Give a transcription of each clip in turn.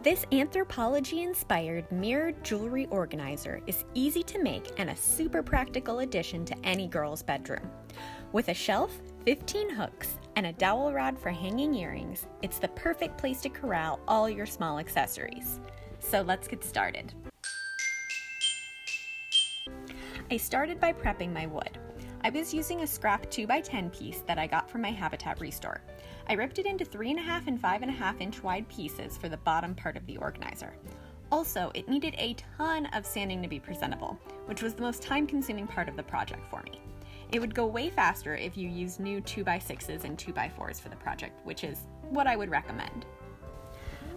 This anthropology-inspired mirrored jewelry organizer is easy to make and a super practical addition to any girl's bedroom. With a shelf, 15 hooks, and a dowel rod for hanging earrings, it's the perfect place to corral all your small accessories. So let's get started. I started by prepping my wood. I was using a scrap 2x10 piece that I got from my Habitat Restore. I ripped it into 3.5 and 5.5 inch wide pieces for the bottom part of the organizer. Also, it needed a ton of sanding to be presentable, which was the most time-consuming part of the project for me. It would go way faster if you use new 2x6s and 2x4s for the project, which is what I would recommend.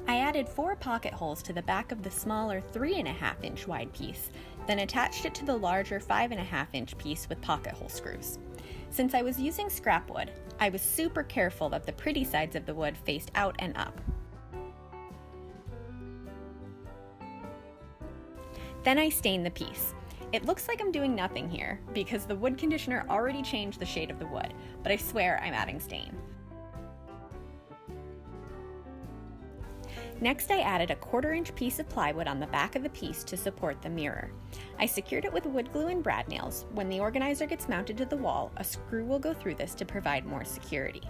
I added 4 pocket holes to the back of the smaller 3.5 inch wide piece, then attached it to the larger 5.5 inch piece with pocket hole screws. Since I was using scrap wood, I was super careful that the pretty sides of the wood faced out and up. Then I stained the piece. It looks like I'm doing nothing here because the wood conditioner already changed the shade of the wood, but I swear I'm adding stain. Next, I added a 1/4 inch piece of plywood on the back of the piece to support the mirror. I secured it with wood glue and brad nails. When the organizer gets mounted to the wall, a screw will go through this to provide more security.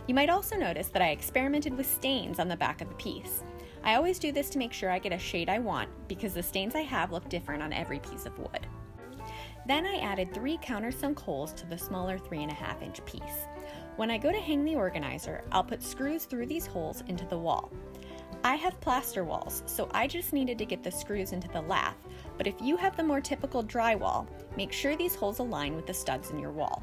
You might also notice that I experimented with stains on the back of the piece. I always do this to make sure I get a shade I want because the stains I have look different on every piece of wood. Then I added 3 countersunk holes to the smaller 3.5 inch piece. When I go to hang the organizer, I'll put screws through these holes into the wall. I have plaster walls, so I just needed to get the screws into the lath, but if you have the more typical drywall, make sure these holes align with the studs in your wall.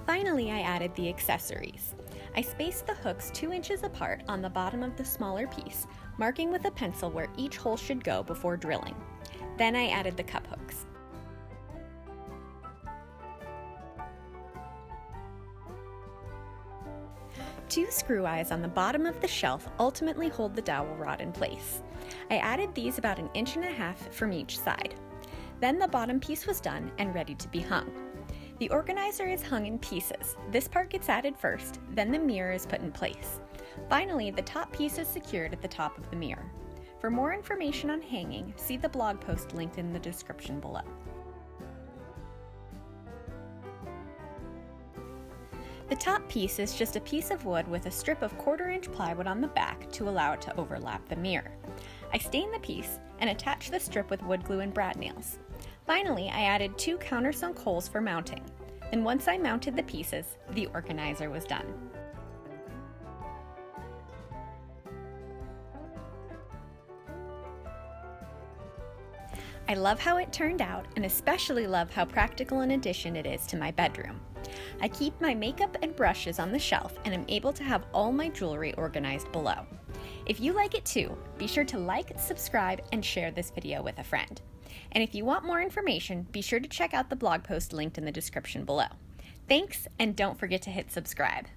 Finally, I added the accessories. I spaced the hooks 2 inches apart on the bottom of the smaller piece, marking with a pencil where each hole should go before drilling. Then I added the cup hooks. Two screw eyes on the bottom of the shelf ultimately hold the dowel rod in place. I added these about 1.5 inches from each side. Then the bottom piece was done and ready to be hung. The organizer is hung in pieces. This part gets added first, then the mirror is put in place. Finally, the top piece is secured at the top of the mirror. For more information on hanging, see the blog post linked in the description below. The top piece is just a piece of wood with a strip of 1/4 inch plywood on the back to allow it to overlap the mirror. I stained the piece and attached the strip with wood glue and brad nails. Finally, I added 2 countersunk holes for mounting. Then once I mounted the pieces, the organizer was done. I love how it turned out and especially love how practical an addition it is to my bedroom. I keep my makeup and brushes on the shelf and am able to have all my jewelry organized below. If you like it too, be sure to like, subscribe, and share this video with a friend. And if you want more information, be sure to check out the blog post linked in the description below. Thanks, and don't forget to hit subscribe.